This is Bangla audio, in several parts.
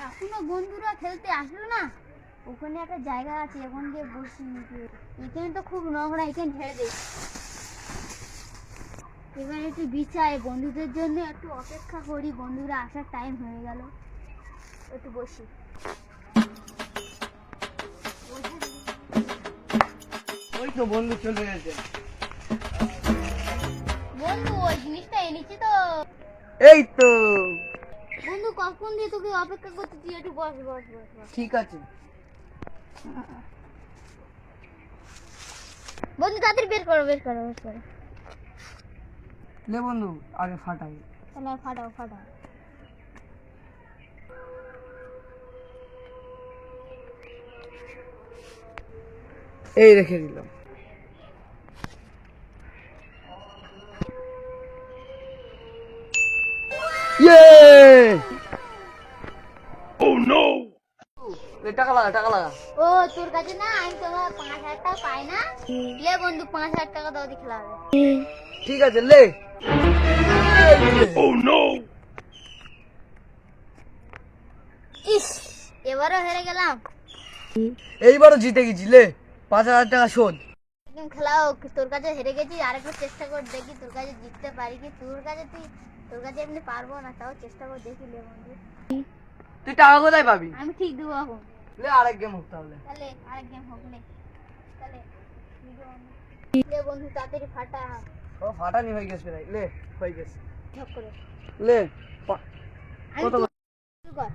এখনো বন্ধুরা খেলতে আসলো না। ওখানে একটা জায়গা আছে, ওখান দিয়ে বসি। এখানে তো খুব নোংরা, এখানে ঝেড়ে দেয়। এবার একটু বিছাই, বন্ধুদের জন্য একটু অপেক্ষা করি। বন্ধুরা আসার টাইম হয়ে গেল, একটু বসি। ওই তো বন্ধু চলে গেছে। বন্ধু ওই জিনিসটা এনেছি তো। এই তো বন্ধু কখন দিয়ে তোকে অপেক্ষা করতে, তুই একটু বস বস বস বস। ঠিক আছে। বন্ধু তাড়াতাড়ি বের করো বের করো বের করো। লে বন্ধু আগে ফাটাই। তাহলে ফাটাও ফাটাও। এই রেখে দিলাম। ইয়ে ও নো, টাকা লাগা টাকা লাগা। ও তোর কাছে না, আমি তোমার 5,000 টাকা পাই না। লে বন্ধু 5,000 টাকা দাও, দিয়ে খেলা হবে। ঠিক আছে লে। ও নো, ইস, এবারও হেরে গেলাম। এইবারও জিতে গেছি। লে 5,000 টাকা শোধ। একদম খেলাও, তোর কাছে হেরে গেছি, আরেকবার চেষ্টা করে দেখি তোর কাছে জিততে পারি কি। তোর কাছে এমনি পারবো না, তাও চেষ্টা করে দেখি। লে বন্ধু তুই টাকা কোথায় পাবি? আমি ঠিক দেবো এখন। লে আরেক গেম হোক তাহলে। তাহলে আরেক গেম হোক। লে তাহলে লে বন্ধু তাড়াতাড়ি ফাটা ও ফাটানি হয়ে গেছে প্রায়। লে হয়ে গেছে। ঝক করে। লে আমি কত শুরু কর।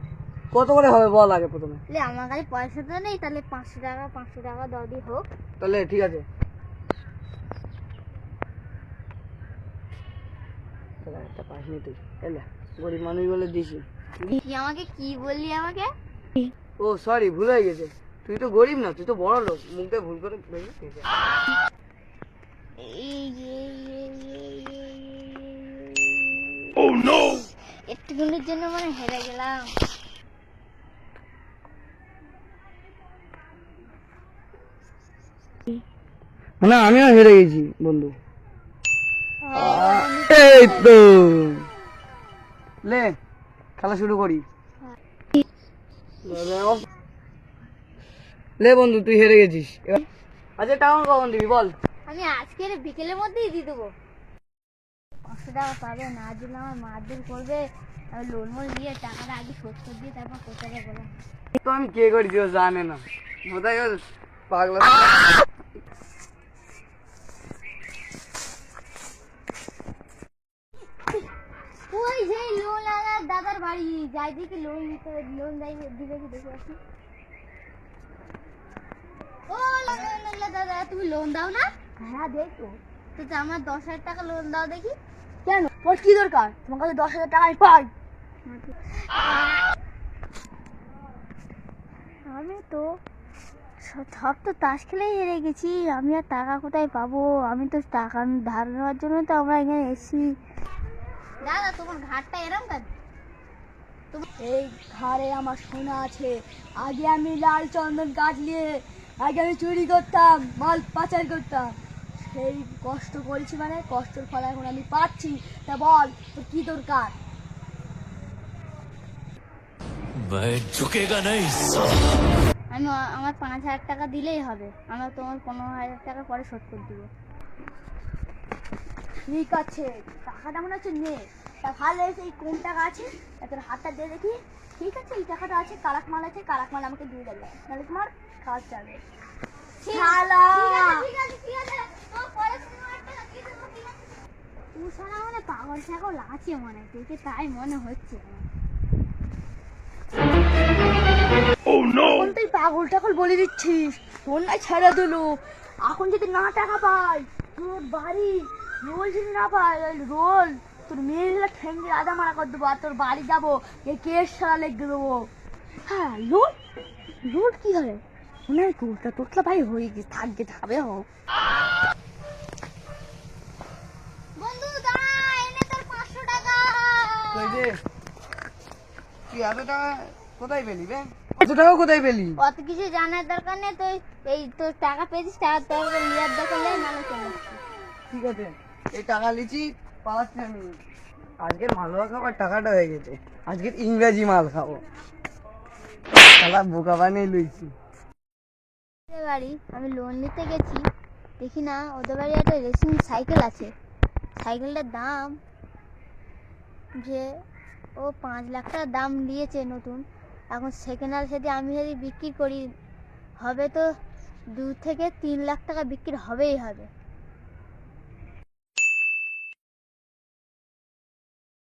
কত করে হবে বল আগে প্রথমে। লে আমার কাছে পয়সা তো নেই, তাহলে 500 টাকা দাও দি হোক। তাহলে ঠিক আছে। একটা পাস নি তুই, এলে গরিব মানুষ বলে দিছি। তুই আমাকে কি বললি আমাকে? ও সরি, ভুল হয়ে গেছে। তুই তো গরিব না, তুই তো বড় লোক। মুখে ভুল করে বেরিয়ে গেছে। ও নো, একটুখানির জন্য মানে হেরে গেলাম। না আমিও হেরে গেছি বন্ধু। হ্যাঁ, এই তো লে খেলা শুরু করি। লে বন্ধু তুই হেরে গেছিস। আচ্ছা টাকা কখন দিবি বল? আমি আজকের বিকেলের মধ্যেই দিয়ে দেবো। 500 টাকা পাবে, না দিলে আমার মারধর করবে। আমি লোন মোল দিয়ে টাকাটা আগে শোধ করে দিয়ে তারপর কোথায় বলো। তো আমি কে করেছি ও জানে না। কোথায় ও পাগলা। ওই সেই লোন আনার দাদার বাড়ি যাই, দেখি লোন নিতে, লোন দেয় দিবে কি দেখে আসি। ও দাদা তুমি লোন দাও না? হ্যাঁ দেই তো। তো আমার 10,000 টাকা লোন দাও দেখি। কেন তোর কি দরকার? তোমার কাছে 10,000 টাকা আমি পাই। আমি তো সব তো তাস খেলেই হেরে গেছি, আমি আর টাকা কোথায় পাবো? আমি তো টাকা ধার নেওয়ার জন্য তো আমরা এখানে এসেছি। দাদা তোমার ঘাটটা এরম কেন? এই ঘরে আমার সোনা আছে। আগে আমি লাল চন্দন গাছ নিয়ে আগে আমি চুরি করতাম, মাল পাচার করতাম। সেই কষ্ট করেছি, মানে কষ্টের ফল এখন আমি পাচ্ছি। তা বল তোর কি দরকার? আমি আমার 5,000 টাকা দিলেই হবে, আমরা তোমার 15,000 টাকা পরে শোধ করে দিব। ঠিক আছে, টাকাটা মনে হচ্ছে নে। তা ভালো হয়েছে, এই কোন টাকা আছে তোর হাতটা দিয়ে দেখি। ঠিক আছে এই টাকাটা আছে, কারাক মাল আছে, কারাক মাল আমাকে দিয়ে দেবে, নাহলে তোমার কাজ যাবে। শালা তুই শালা মানে পাগল ছাগল আছে মনে, দেখে তাই মনে হচ্ছে আমার। এখন তুই পাগল টাগল বলে দিচ্ছিস, তোর না ছেড়ে দিলো। এখন যদি না টাকা পাই, তোর বাড়ি রোল যদি না পাই, রোল তোর মেয়েগুলো ঠেঙ্গে আদা মারা করে দেবো, আর তোর বাড়ি যাবো এই কেস সারা লেগে দেবো। হ্যাঁ রোল, রোল কি হবে? মনে হয় তোরটা তোরটা ভাই হয়ে গেছে, থাকবে থাকবে হোক। বন্ধু দাঁড়া, এনে তোর 500 টাকা। তুই এত টাকা কোথায় পেলি বে? এত টাকা কোথায় পেলি? অত কিছু জানার দরকার নেই, তুই এই তোর টাকা পেয়েছিস, টাকা তোর লিয়ার দরকার নেই, নালে চলে আসছিস। ঠিক আছে এই টাকা লিচি পালাচ্ছি আমি। আজকে মালুয়া খাবার টাকাটা হয়ে গেছে, আজকে ইংরেজি মাল খাবো। শালা বোকা বানিয়ে লইছি। ওদের বাড়ি আমি লোন নিতে গেছি, দেখি না ওদের বাড়ি একটা রেসিং সাইকেল আছে। সাইকেলটার দাম যে ও 5 লাখ টাকা দাম নিয়েছে নতুন। এখন সেকেন্ড হ্যান্ড যদি আমি যদি বিক্রি করি, হবে তো 2 থেকে 3 লাখ টাকা বিক্রি হবেই হবে।